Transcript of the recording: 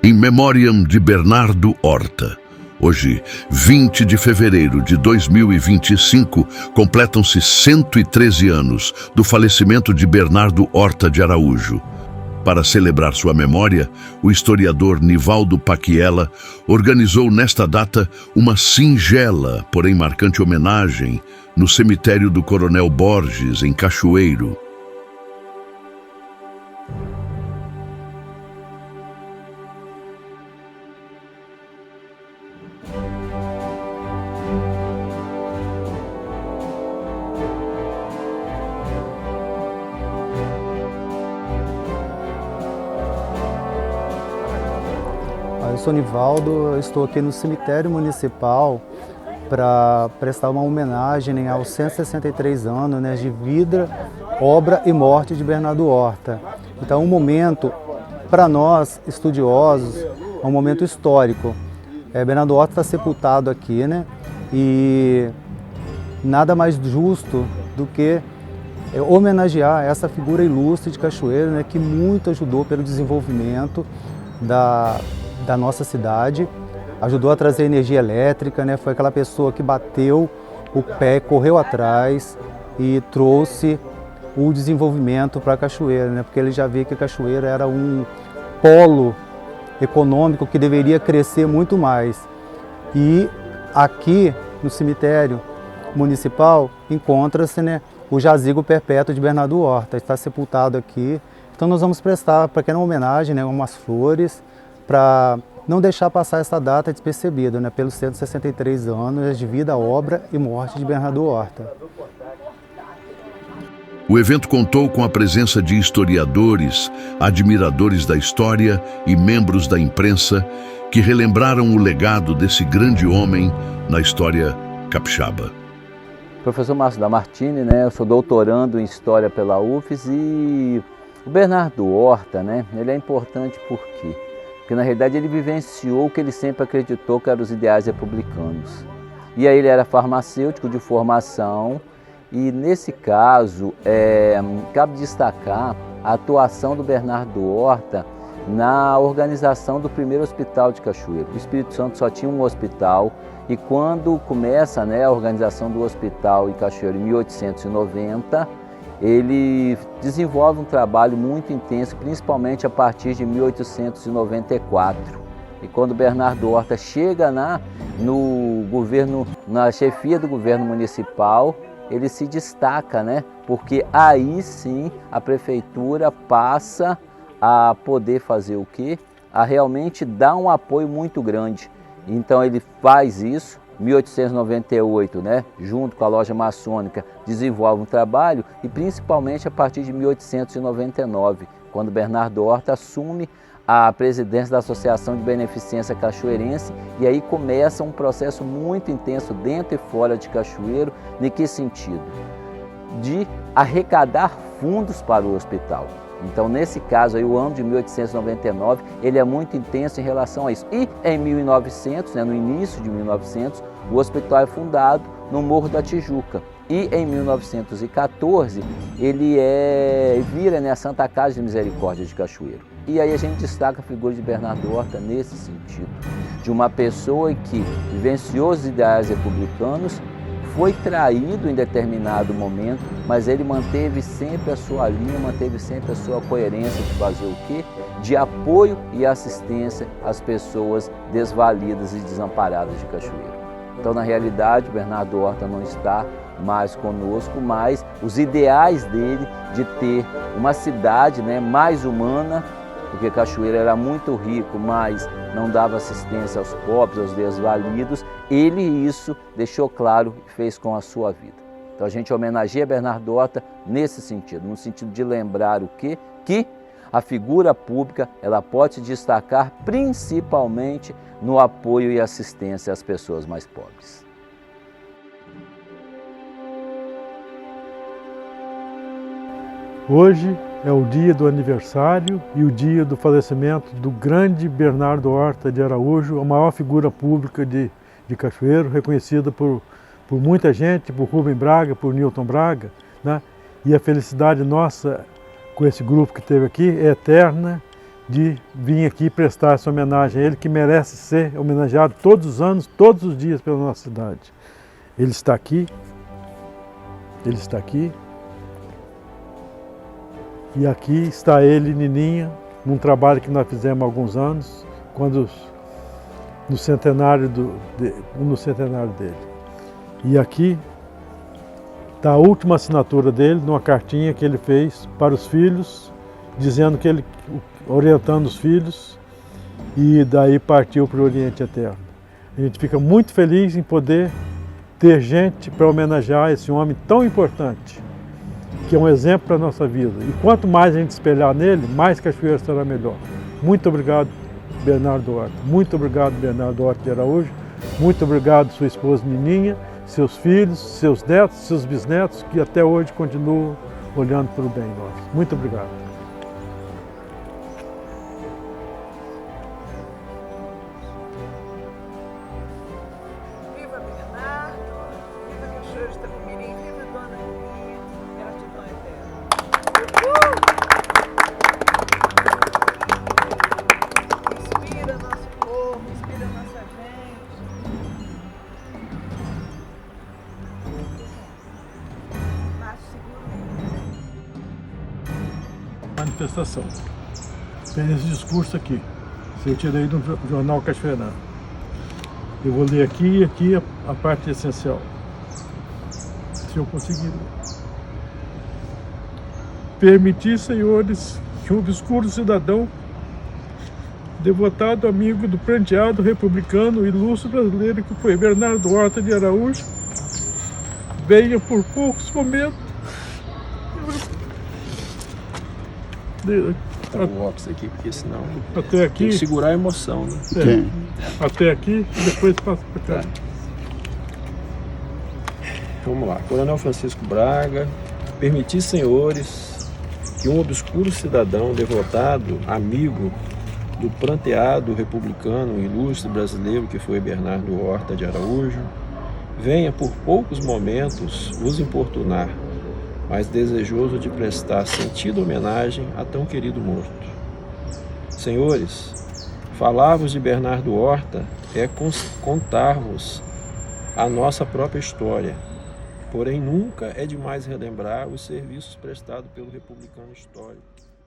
Em memoriam de Bernardo Horta. Hoje, 20 de fevereiro de 2025, completam-se 113 anos do falecimento de Bernardo Horta de Araújo. Para celebrar sua memória, o historiador Nivaldo Paquiella organizou nesta data uma singela, porém marcante homenagem no cemitério do Coronel Borges, em Cachoeiro. Eu sou Nivaldo, estou aqui no cemitério municipal para prestar uma homenagem aos 163 anos de vida, obra e morte de Bernardo Horta. Então, um momento, para nós, estudiosos, é um momento histórico. Bernardo Horta está sepultado aqui, e nada mais justo do que homenagear essa figura ilustre de Cachoeiro, que muito ajudou pelo desenvolvimento da nossa cidade, ajudou a trazer energia elétrica, foi aquela pessoa que bateu o pé, correu atrás e trouxe o desenvolvimento para Cachoeira, porque ele já via que Cachoeira era um polo econômico que deveria crescer muito mais. E aqui no cemitério municipal encontra-se o jazigo perpétuo de Bernardo Horta, está sepultado aqui. Então nós vamos prestar uma pequena homenagem, umas flores, para não deixar passar essa data despercebida, pelos 163 anos de vida, obra e morte de Bernardo Horta. O evento contou com a presença de historiadores, admiradores da história e membros da imprensa que relembraram o legado desse grande homem na história capixaba. Professor Márcio Damartini, eu sou doutorando em História pela UFES e o Bernardo Horta, ele é importante por quê? Porque na realidade ele vivenciou o que ele sempre acreditou que eram os ideais republicanos. E aí ele era farmacêutico de formação e nesse caso cabe destacar a atuação do Bernardo Horta na organização do primeiro hospital de Cachoeiro. O Espírito Santo só tinha um hospital e quando começa a organização do hospital em Cachoeiro em 1890, ele desenvolve um trabalho muito intenso, principalmente a partir de 1894. E quando Bernardo Horta chega no governo, na chefia do governo municipal, ele se destaca, porque aí sim a prefeitura passa a poder fazer o quê? A realmente dar um apoio muito grande. Então ele faz isso. 1898, junto com a loja maçônica, desenvolve um trabalho e principalmente a partir de 1899, quando Bernardo Horta assume a presidência da Associação de Beneficência Cachoeirense e aí começa um processo muito intenso dentro e fora de Cachoeiro. Em que sentido? De arrecadar fundos para o hospital. Então, nesse caso, aí, o ano de 1899, ele é muito intenso em relação a isso. E em 1900, no início de 1900, o hospital é fundado no Morro da Tijuca. E em 1914, ele vira a Santa Casa de Misericórdia de Cachoeiro. E aí a gente destaca a figura de Bernardo Horta nesse sentido, de uma pessoa que vivenciou os ideais republicanos, foi traído em determinado momento, mas ele manteve sempre a sua linha, manteve sempre a sua coerência de fazer o quê? De apoio e assistência às pessoas desvalidas e desamparadas de Cachoeiro. Então, na realidade, Bernardo Horta não está mais conosco, mas os ideais dele de ter uma cidade mais humana, porque Cachoeiro era muito rico, mas não dava assistência aos pobres, aos desvalidos, ele isso deixou claro e fez com a sua vida. Então a gente homenageia Bernardo Horta nesse sentido, no sentido de lembrar o quê? Que a figura pública ela pode se destacar principalmente no apoio e assistência às pessoas mais pobres. Hoje é o dia do aniversário e o dia do falecimento do grande Bernardo Horta de Araújo, a maior figura pública de Cachoeiro, reconhecida por muita gente, por Rubem Braga, por Newton Braga, E a felicidade nossa com esse grupo que teve aqui é eterna de vir aqui prestar essa homenagem a ele, que merece ser homenageado todos os anos, todos os dias pela nossa cidade. Ele está aqui, e aqui está ele e Nininha, num trabalho que nós fizemos há alguns anos, no centenário dele. E aqui está a última assinatura dele, numa cartinha que ele fez para os filhos, dizendo que ele, orientando os filhos, e daí partiu para o Oriente Eterno. A gente fica muito feliz em poder ter gente para homenagear esse homem tão importante, que é um exemplo para a nossa vida. E quanto mais a gente espelhar nele, mais Cachoeira será melhor. Muito obrigado, Bernardo Horta. Muito obrigado, Bernardo Horta de Araújo. Muito obrigado, sua esposa Nininha, seus filhos, seus netos, seus bisnetos, que até hoje continuam olhando para o bem nosso. Muito obrigado. Viva Bernardo, viva Cachoeira de Itapemirim, viva Dona Nininha, gratidão eterna. Inspira nosso povo, inspira nossa gente. Márcio, segura. Manifestação. Tem esse discurso aqui. Eu tirei do jornal Cachoeirano. Eu vou ler aqui e aqui a parte essencial. Se eu conseguir. Permitir, senhores, que um obscuro cidadão, devotado amigo do pranteado republicano ilustre brasileiro que foi Bernardo Horta de Araújo, venha por poucos momentos. O óculos aqui, porque senão Até tem aqui. que segurar a emoção, né? Até aqui e depois passa para cá. Vamos lá. Coronel Francisco Braga, permitir, senhores, que um obscuro cidadão devotado, amigo do pranteado republicano ilustre brasileiro que foi Bernardo Horta de Araújo, venha por poucos momentos vos importunar, mas desejoso de prestar sentida homenagem a tão querido morto. Senhores, falar-vos de Bernardo Horta é contar-vos a nossa própria história, porém nunca é demais relembrar os serviços prestados pelo republicano histórico.